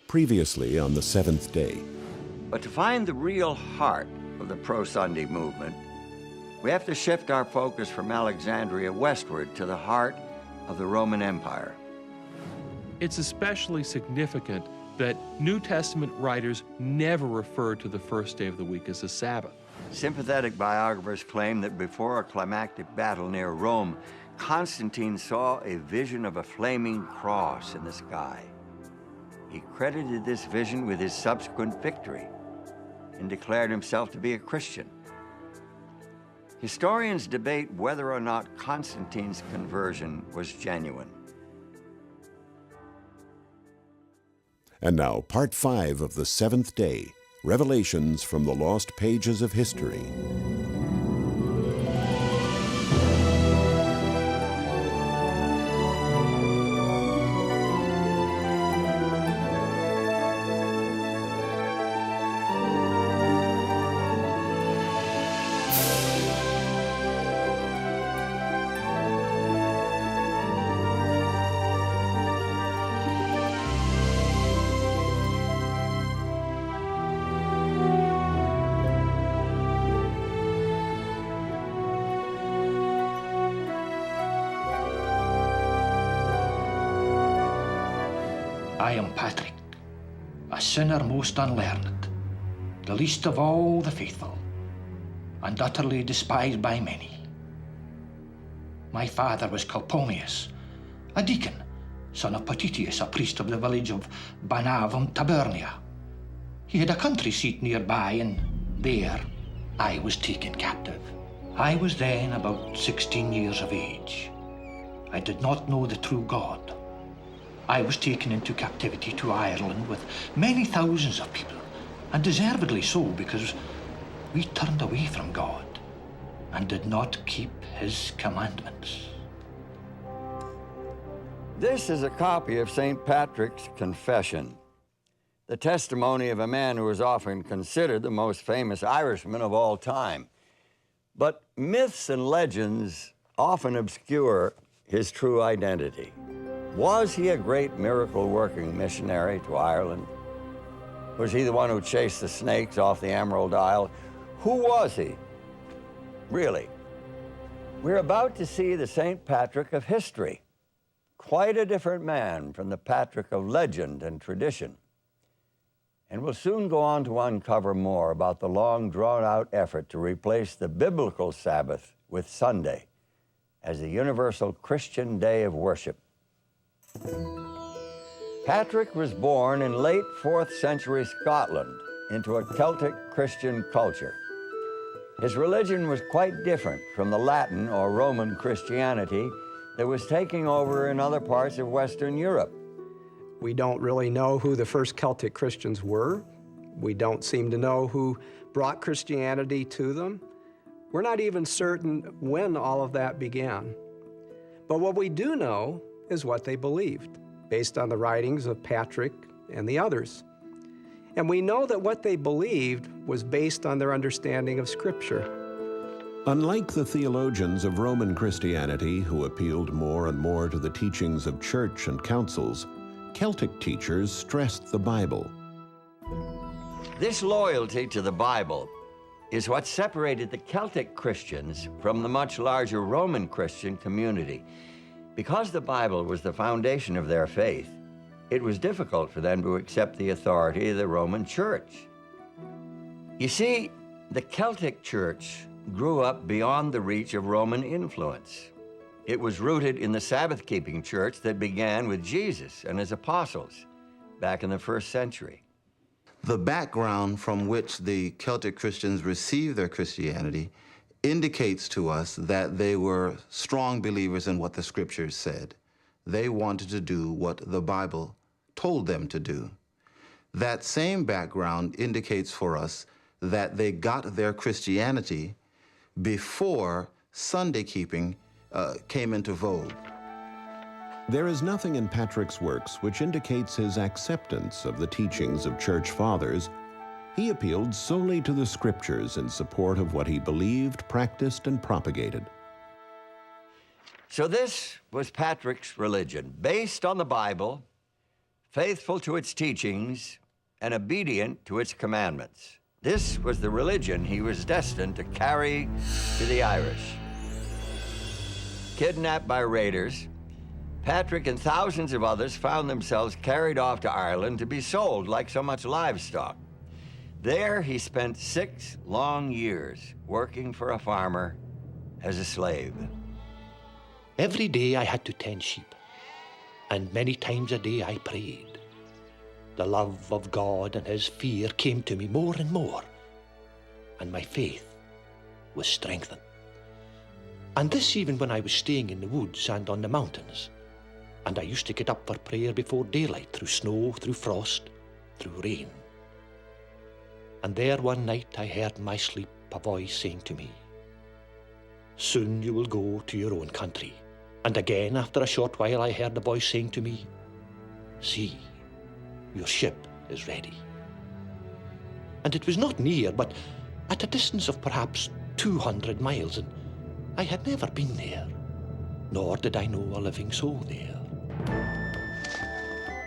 Previously on the seventh day. But to find the real heart of the pro-Sunday movement, we have to shift our focus from Alexandria westward to the heart of the Roman Empire. It's especially significant that New Testament writers never refer to the first day of the week as a Sabbath. Sympathetic biographers claim that before a climactic battle near Rome, Constantine saw a vision of a flaming cross in the sky. He credited this vision with his subsequent victory and declared himself to be a Christian. Historians debate whether or not Constantine's conversion was genuine. And now, part 5 of the seventh day, Revelations from the Lost Pages of History. I am Patrick, a sinner most unlearned, the least of all the faithful, and utterly despised by many. My father was Calpurnius, a deacon, son of Potitius, a priest of the village of Banavum, Tabernia. He had a country seat nearby, and there I was taken captive. I was then about 16 years of age. I did not know the true God. I was taken into captivity to Ireland with many thousands of people, and deservedly so, because we turned away from God and did not keep his commandments. This is a copy of St. Patrick's Confession, the testimony of a man who is often considered the most famous Irishman of all time. But myths and legends often obscure his true identity. Was he a great miracle-working missionary to Ireland? Was he the one who chased the snakes off the Emerald Isle? Who was he, really? We're about to see the St. Patrick of history, quite a different man from the Patrick of legend and tradition. And we'll soon go on to uncover more about the long, drawn-out effort to replace the biblical Sabbath with Sunday as the universal Christian day of worship. Patrick was born in late 4th century Scotland into a Celtic Christian culture. His religion was quite different from the Latin or Roman Christianity that was taking over in other parts of Western Europe. We don't really know who the first Celtic Christians were. We don't seem to know who brought Christianity to them. We're not even certain when all of that began. But what we do know is what they believed, based on the writings of Patrick and the others. And we know that what they believed was based on their understanding of Scripture. Unlike the theologians of Roman Christianity, who appealed more and more to the teachings of church and councils, Celtic teachers stressed the Bible. This loyalty to the Bible is what separated the Celtic Christians from the much larger Roman Christian community. Because the Bible was the foundation of their faith, it was difficult for them to accept the authority of the Roman Church. You see, the Celtic Church grew up beyond the reach of Roman influence. It was rooted in the Sabbath-keeping church that began with Jesus and his apostles back in the 1st century. The background from which the Celtic Christians received their Christianity indicates to us that they were strong believers in what the Scriptures said. They wanted to do what the Bible told them to do. That same background indicates for us that they got their Christianity before Sunday keeping came into vogue. There is nothing in Patrick's works which indicates his acceptance of the teachings of church fathers. He appealed solely to the Scriptures in support of what he believed, practiced, and propagated. So this was Patrick's religion, based on the Bible, faithful to its teachings and obedient to its commandments. This was the religion he was destined to carry to the Irish. Kidnapped by raiders, Patrick and thousands of others found themselves carried off to Ireland to be sold like so much livestock. There he spent 6 long years working for a farmer as a slave. Every day I had to tend sheep, and many times a day I prayed. The love of God and his fear came to me more and more, and my faith was strengthened. And this even when I was staying in the woods and on the mountains, and I used to get up for prayer before daylight, through snow, through frost, through rain. And there one night I heard in my sleep a voice saying to me, "Soon you will go to your own country." And again, after a short while, I heard the voice saying to me, "See, your ship is ready." And it was not near, but at a distance of perhaps 200 miles, and I had never been there, nor did I know a living soul there.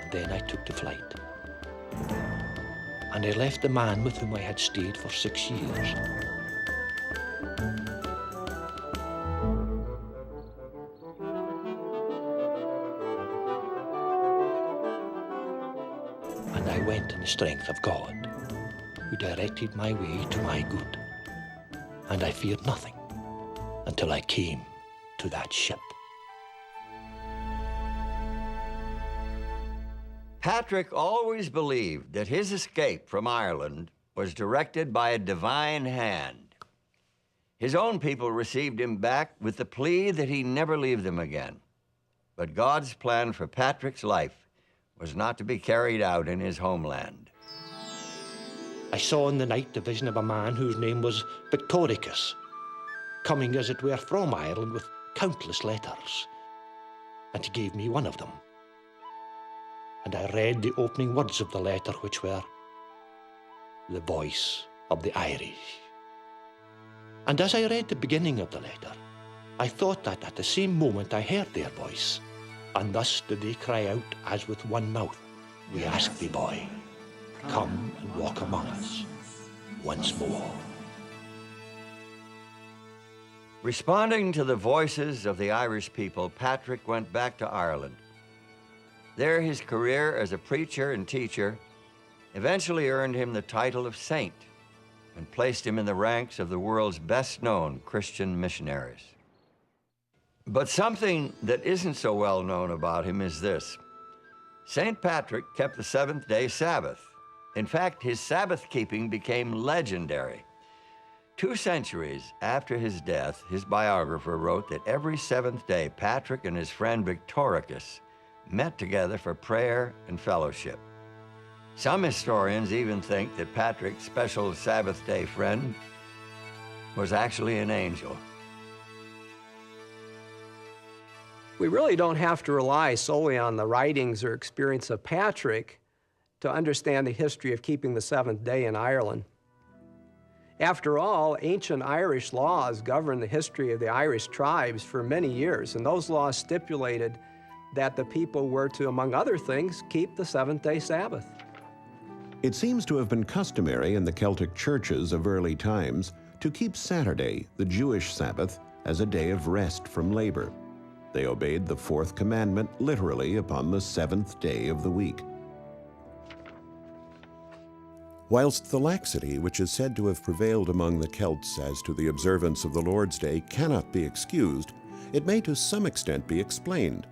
And then I took to flight, and I left the man with whom I had stayed for 6 years. And I went in the strength of God, who directed my way to my good. And I feared nothing until I came to that ship. Patrick always believed that his escape from Ireland was directed by a divine hand. His own people received him back with the plea that he never leave them again. But God's plan for Patrick's life was not to be carried out in his homeland. I saw in the night the vision of a man whose name was Victoricus, coming as it were from Ireland with countless letters. And he gave me one of them. And I read the opening words of the letter, which were, "The voice of the Irish." And as I read the beginning of the letter, I thought that at the same moment I heard their voice, and thus did they cry out as with one mouth, "We ask thee, boy, come and walk among us once more." Responding to the voices of the Irish people, Patrick went back to Ireland. There, his career as a preacher and teacher eventually earned him the title of saint and placed him in the ranks of the world's best-known Christian missionaries. But something that isn't so well known about him is this. St. Patrick kept the seventh-day Sabbath. In fact, his Sabbath-keeping became legendary. 2 centuries after his death, his biographer wrote that every 7th day, Patrick and his friend Victoricus met together for prayer and fellowship. Some historians even think that Patrick's special Sabbath day friend was actually an angel. We really don't have to rely solely on the writings or experience of Patrick to understand the history of keeping the 7th day in Ireland. After all, ancient Irish laws governed the history of the Irish tribes for many years, and those laws stipulated that the people were to, among other things, keep the 7th-day Sabbath. It seems to have been customary in the Celtic churches of early times to keep Saturday, the Jewish Sabbath, as a day of rest from labor. They obeyed the 4th commandment literally upon the 7th day of the week. Whilst the laxity which is said to have prevailed among the Celts as to the observance of the Lord's Day cannot be excused, it may to some extent be explained.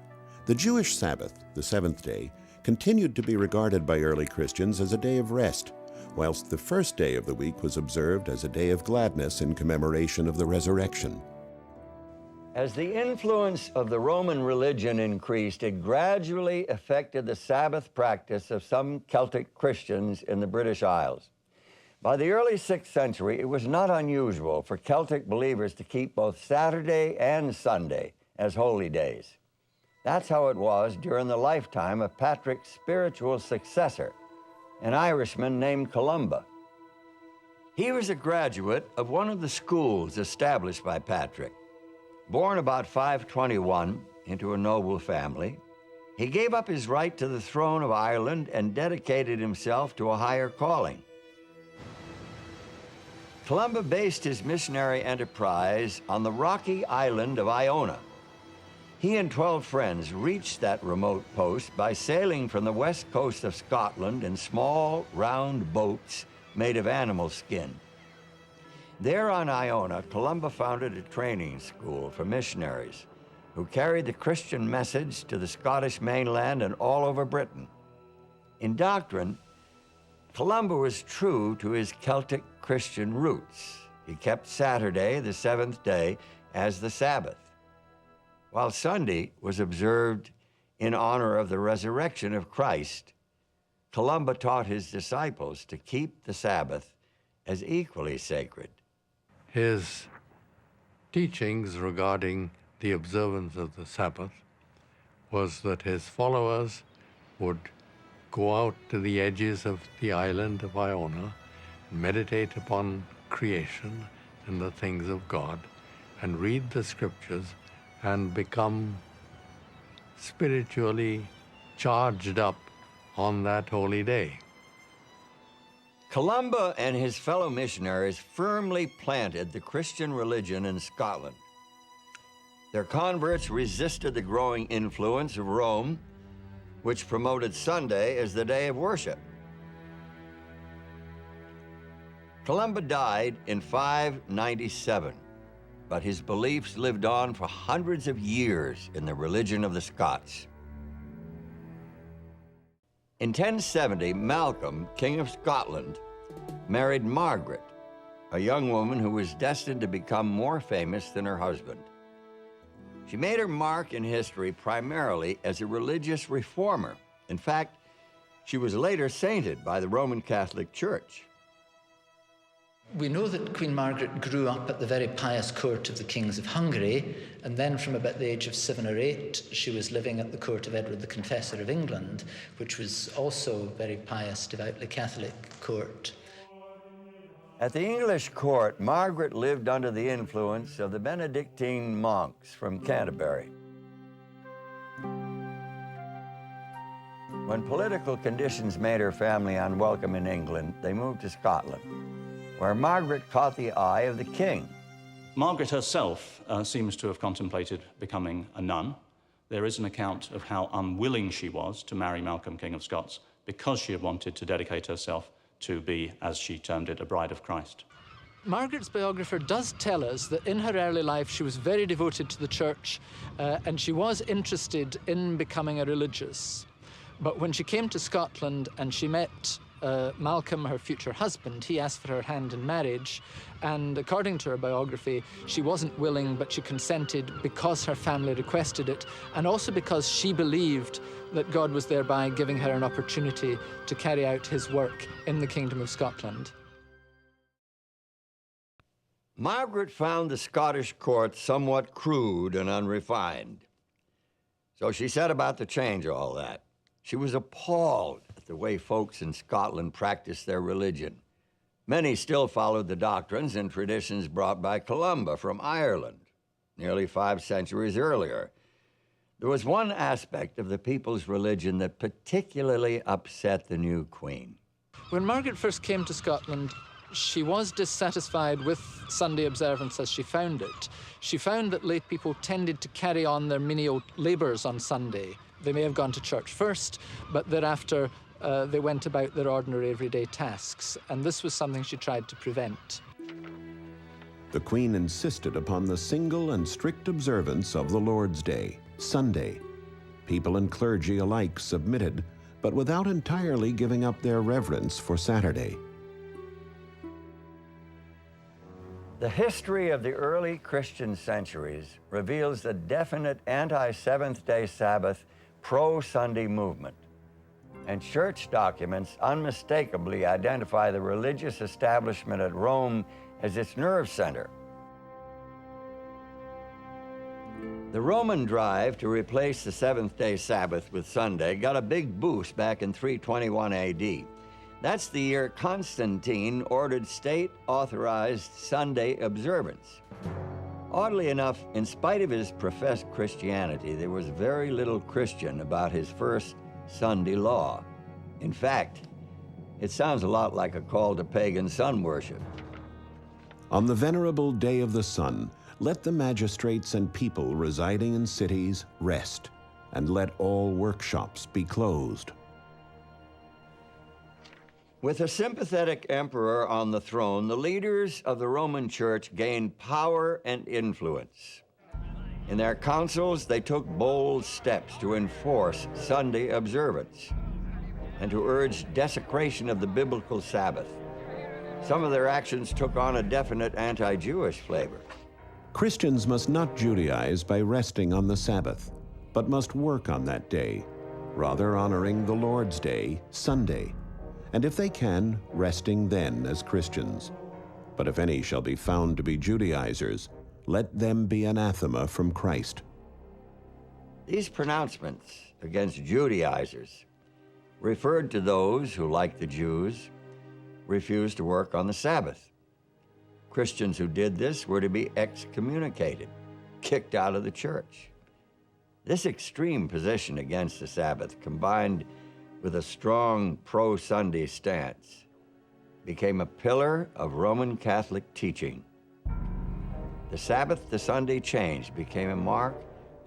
The Jewish Sabbath, the 7th day, continued to be regarded by early Christians as a day of rest, whilst the first day of the week was observed as a day of gladness in commemoration of the resurrection. As the influence of the Roman religion increased, it gradually affected the Sabbath practice of some Celtic Christians in the British Isles. By the early 6th century, it was not unusual for Celtic believers to keep both Saturday and Sunday as holy days. That's how it was during the lifetime of Patrick's spiritual successor, an Irishman named Columba. He was a graduate of one of the schools established by Patrick. Born about 521 into a noble family, He gave up his right to the throne of Ireland and dedicated himself to a higher calling. Columba based his missionary enterprise on the rocky island of Iona. He and 12 friends reached that remote post by sailing from the west coast of Scotland in small, round boats made of animal skin. There on Iona, Columba founded a training school for missionaries who carried the Christian message to the Scottish mainland and all over Britain. In doctrine, Columba was true to his Celtic Christian roots. He kept Saturday, the seventh day, as the Sabbath, while Sunday was observed in honor of the resurrection of Christ. Columba taught his disciples to keep the Sabbath as equally sacred. His teachings regarding the observance of the Sabbath was that his followers would go out to the edges of the island of Iona, meditate upon creation and the things of God, and read the scriptures and become spiritually charged up on that holy day. Columba and his fellow missionaries firmly planted the Christian religion in Scotland. Their converts resisted the growing influence of Rome, which promoted Sunday as the day of worship. Columba died in 597, but his beliefs lived on for hundreds of years in the religion of the Scots. In 1070, Malcolm, King of Scotland, married Margaret, a young woman who was destined to become more famous than her husband. She made her mark in history primarily as a religious reformer. In fact, she was later sainted by the Roman Catholic Church. We know that Queen Margaret grew up at the very pious court of the kings of Hungary, and then from about the age of 7 or 8, she was living at the court of Edward the Confessor of England, which was also a very pious, devoutly Catholic court. At the English court, Margaret lived under the influence of the Benedictine monks from Canterbury. When political conditions made her family unwelcome in England, they moved to Scotland, where Margaret caught the eye of the king. Margaret herself seems to have contemplated becoming a nun. There is an account of how unwilling she was to marry Malcolm, King of Scots, because she had wanted to dedicate herself to be, as she termed it, a bride of Christ. Margaret's biographer does tell us that in her early life she was very devoted to the church and she was interested in becoming a religious. But when she came to Scotland and she met Malcolm, her future husband, he asked for her hand in marriage, and according to her biography, she wasn't willing, but she consented because her family requested it, and also because she believed that God was thereby giving her an opportunity to carry out his work in the Kingdom of Scotland. Margaret found the Scottish court somewhat crude and unrefined, so she set about to change all that. She was appalled at the way folks in Scotland practiced their religion. Many still followed the doctrines and traditions brought by Columba from Ireland, nearly 5 centuries earlier. There was one aspect of the people's religion that particularly upset the new queen. When Margaret first came to Scotland, she was dissatisfied with Sunday observance as she found it. She found that lay people tended to carry on their menial labours on Sunday. They may have gone to church first, but thereafter they went about their ordinary everyday tasks, and this was something she tried to prevent. The Queen insisted upon the single and strict observance of the Lord's Day, Sunday. People and clergy alike submitted, but without entirely giving up their reverence for Saturday. The history of the early Christian centuries reveals a definite anti-Seventh-day Sabbath, pro-Sunday movement, and church documents unmistakably identify the religious establishment at Rome as its nerve center. The Roman drive to replace the seventh-day Sabbath with Sunday got a big boost back in 321 AD. That's the year Constantine ordered state-authorized Sunday observance. Oddly enough, in spite of his professed Christianity, there was very little Christian about his first Sunday law. In fact, it sounds a lot like a call to pagan sun worship. On the venerable day of the sun, let the magistrates and people residing in cities rest, and let all workshops be closed. With a sympathetic emperor on the throne, the leaders of the Roman Church gained power and influence. In their councils, they took bold steps to enforce Sunday observance and to urge desecration of the biblical Sabbath. Some of their actions took on a definite anti-Jewish flavor. Christians must not Judaize by resting on the Sabbath, but must work on that day, rather honoring the Lord's Day, Sunday, and if they can, resting then as Christians. But if any shall be found to be Judaizers, let them be anathema from Christ. These pronouncements against Judaizers referred to those who, like the Jews, refused to work on the Sabbath. Christians who did this were to be excommunicated, kicked out of the church. This extreme position against the Sabbath, combined with a strong pro-Sunday stance, became a pillar of Roman Catholic teaching. The Sabbath to Sunday change became a mark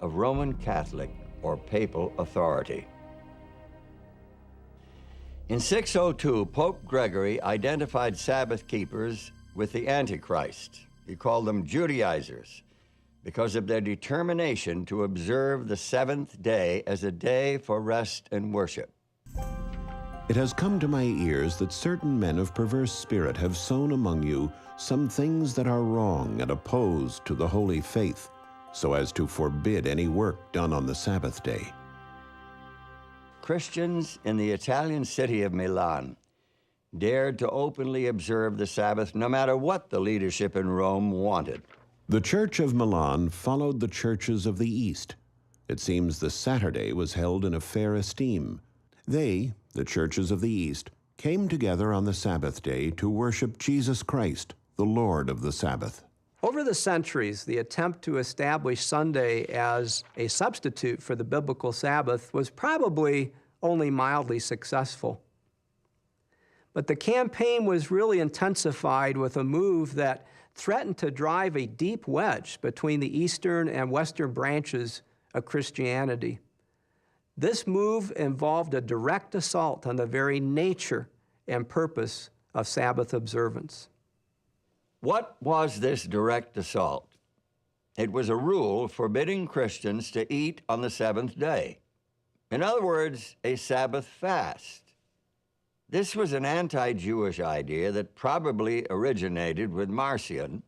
of Roman Catholic or papal authority. In 602, Pope Gregory identified Sabbath keepers with the Antichrist. He called them Judaizers because of their determination to observe the seventh day as a day for rest and worship. It has come to my ears that certain men of perverse spirit have sown among you some things that are wrong and opposed to the holy faith, so as to forbid any work done on the Sabbath day. Christians in the Italian city of Milan dared to openly observe the Sabbath no matter what the leadership in Rome wanted. The Church of Milan followed the churches of the East. It seems the Saturday was held in a fair esteem. They, the churches of the East, came together on the Sabbath day to worship Jesus Christ, the Lord of the Sabbath. Over the centuries, the attempt to establish Sunday as a substitute for the biblical Sabbath was probably only mildly successful. But the campaign was really intensified with a move that threatened to drive a deep wedge between the eastern and western branches of Christianity. This move involved a direct assault on the very nature and purpose of Sabbath observance. What was this direct assault? It was a rule forbidding Christians to eat on the seventh day. In other words, a Sabbath fast. This was an anti-Jewish idea that probably originated with Marcion,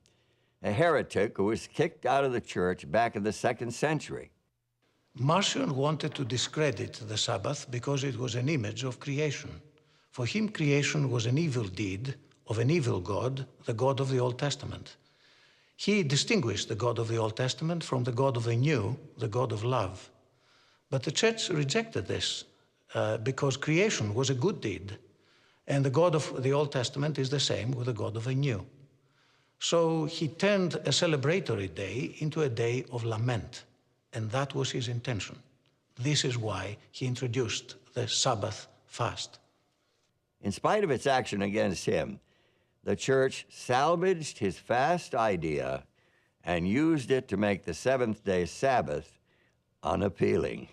a heretic who was kicked out of the church back in the 2nd century. Marcion wanted to discredit the Sabbath because it was an image of creation. For him, creation was an evil deed of an evil God, the God of the Old Testament. He distinguished the God of the Old Testament from the God of the New, the God of love. But the church rejected this because creation was a good deed, and the God of the Old Testament is the same with the God of the New. So he turned a celebratory day into a day of lament, and that was his intention. This is why he introduced the Sabbath fast. In spite of its action against him, the church salvaged his fast idea and used it to make the seventh-day Sabbath unappealing.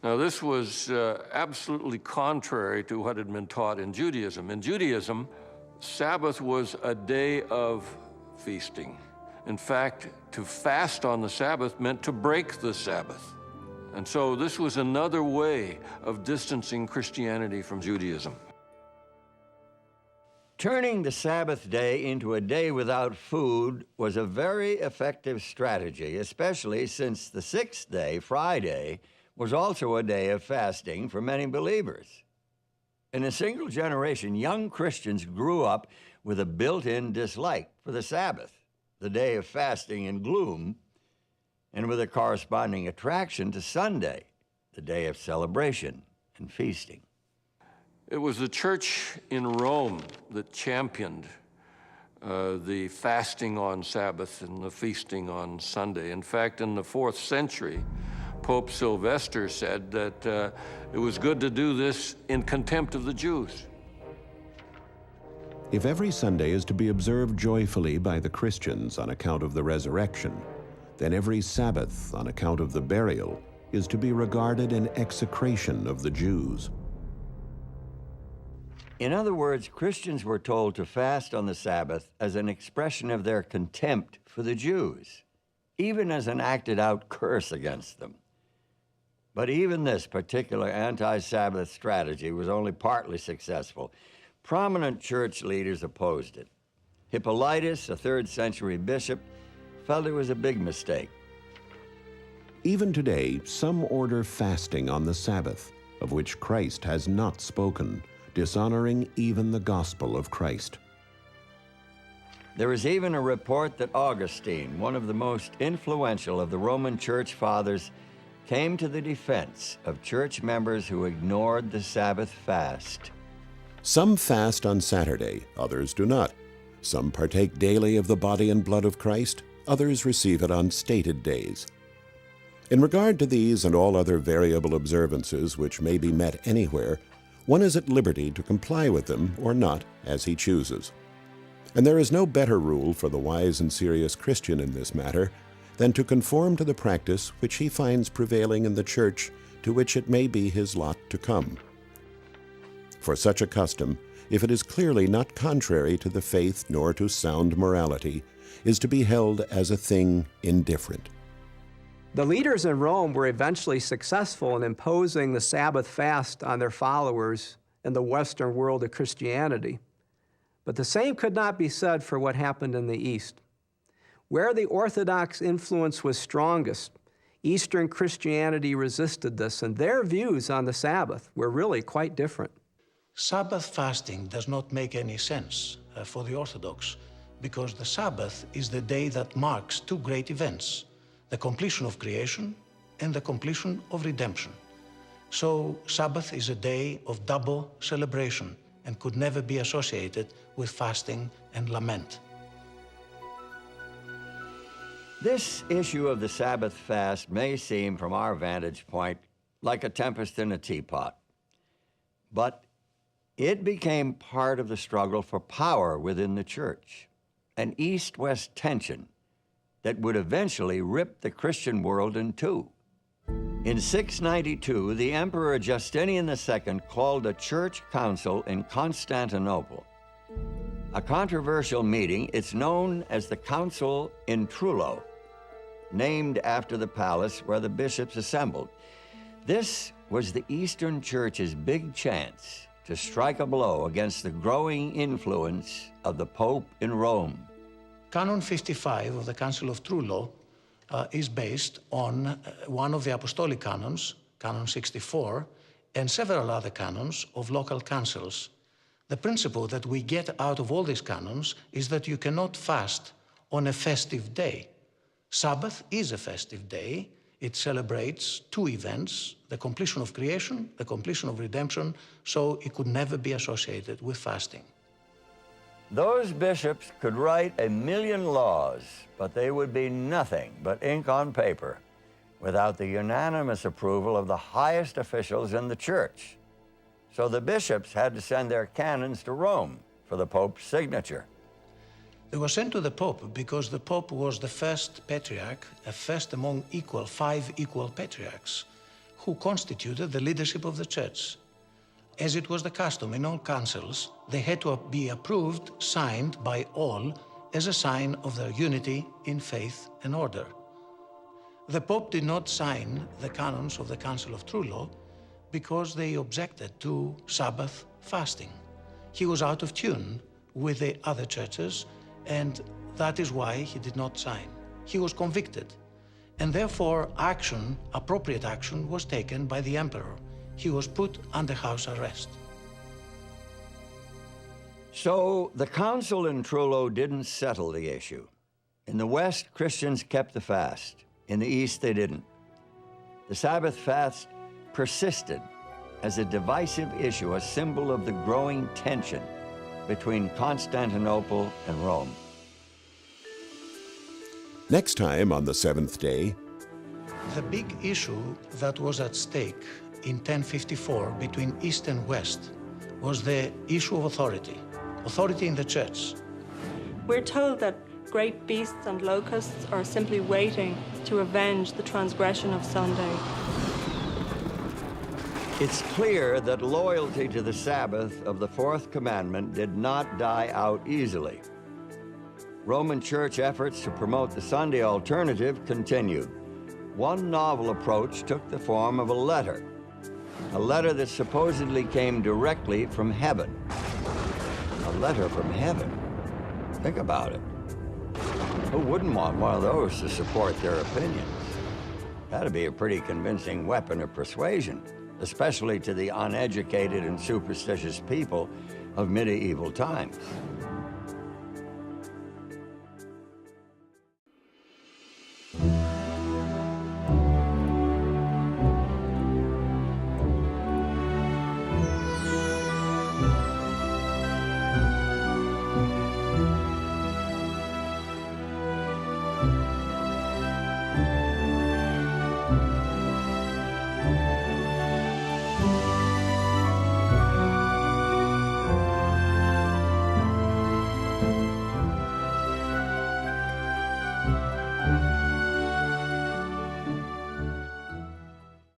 Now, this was absolutely contrary to what had been taught in Judaism. In Judaism, Sabbath was a day of feasting. In fact, to fast on the Sabbath meant to break the Sabbath. And so this was another way of distancing Christianity from Judaism. Turning the Sabbath day into a day without food was a very effective strategy, especially since the sixth day, Friday, was also a day of fasting for many believers. In a single generation, young Christians grew up with a built-in dislike for the Sabbath, the day of fasting and gloom, and with a corresponding attraction to Sunday, the day of celebration and feasting. It was the church in Rome that championed the fasting on Sabbath and the feasting on Sunday. In fact, in the 4th century, Pope Sylvester said that it was good to do this in contempt of the Jews. If every Sunday is to be observed joyfully by the Christians on account of the resurrection, then every Sabbath on account of the burial is to be regarded in execration of the Jews. In other words, Christians were told to fast on the Sabbath as an expression of their contempt for the Jews, even as an acted-out curse against them. But even this particular anti-Sabbath strategy was only partly successful. Prominent church leaders opposed it. Hippolytus, a 3rd century bishop, felt it was a big mistake. Even today, some order fasting on the Sabbath, of which Christ has not spoken, dishonoring even the gospel of Christ. There is even a report that Augustine, one of the most influential of the Roman Church Fathers, came to the defense of church members who ignored the Sabbath fast. Some fast on Saturday, others do not. Some partake daily of the body and blood of Christ, others receive it on stated days. In regard to these and all other variable observances which may be met anywhere, one is at liberty to comply with them or not as he chooses. And there is no better rule for the wise and serious Christian in this matter than to conform to the practice which he finds prevailing in the church to which it may be his lot to come. For such a custom, if it is clearly not contrary to the faith nor to sound morality, is to be held as a thing indifferent. The leaders in Rome were eventually successful in imposing the Sabbath fast on their followers in the Western world of Christianity. But the same could not be said for what happened in the East. Where the Orthodox influence was strongest, Eastern Christianity resisted this, and their views on the Sabbath were really quite different. Sabbath fasting does not make any sense for the Orthodox, because the Sabbath is the day that marks two great events: the completion of creation and the completion of redemption. So Sabbath is a day of double celebration and could never be associated with fasting and lament. This issue of the Sabbath fast may seem, from our vantage point, like a tempest in a teapot. But it became part of the struggle for power within the church, an East-West tension that would eventually rip the Christian world in two. In 692, the Emperor Justinian II called a church council in Constantinople. A controversial meeting, it's known as the Council in Trullo, named after the palace where the bishops assembled. This was the Eastern Church's big chance to strike a blow against the growing influence of the Pope in Rome. Canon 55 of the Council of Trullo is based on one of the apostolic canons, Canon 64, and several other canons of local councils. The principle that we get out of all these canons is that you cannot fast on a festive day. Sabbath is a festive day. It celebrates two events, the completion of creation, the completion of redemption, so it could never be associated with fasting. Those bishops could write 1,000,000 laws, but they would be nothing but ink on paper without the unanimous approval of the highest officials in the church. So the bishops had to send their canons to Rome for the Pope's signature. They were sent to the Pope because the Pope was the first patriarch, a first among 5 equal patriarchs, who constituted the leadership of the church. As it was the custom in all councils, they had to be approved, signed by all, as a sign of their unity in faith and order. The Pope did not sign the canons of the Council of Trullo because they objected to Sabbath fasting. He was out of tune with the other churches, and that is why he did not sign. He was convicted, and therefore appropriate action was taken by the emperor. He was put under house arrest. So the council in Trullo didn't settle the issue. In the West, Christians kept the fast. In the East, they didn't. The Sabbath fast persisted as a divisive issue, a symbol of the growing tension between Constantinople and Rome. Next time on the seventh day, The big issue that was at stake in 1054 between East and West was the issue of authority, authority in the church. We're told that great beasts and locusts are simply waiting to avenge the transgression of Sunday. It's clear that loyalty to the Sabbath of the fourth commandment did not die out easily. Roman Church efforts to promote the Sunday alternative continued. One novel approach took the form of a letter that supposedly came directly from heaven. A letter from heaven. Think about it. Who wouldn't want one of those to support their opinions? That'd be a pretty convincing weapon of persuasion, especially to the uneducated and superstitious people of medieval times.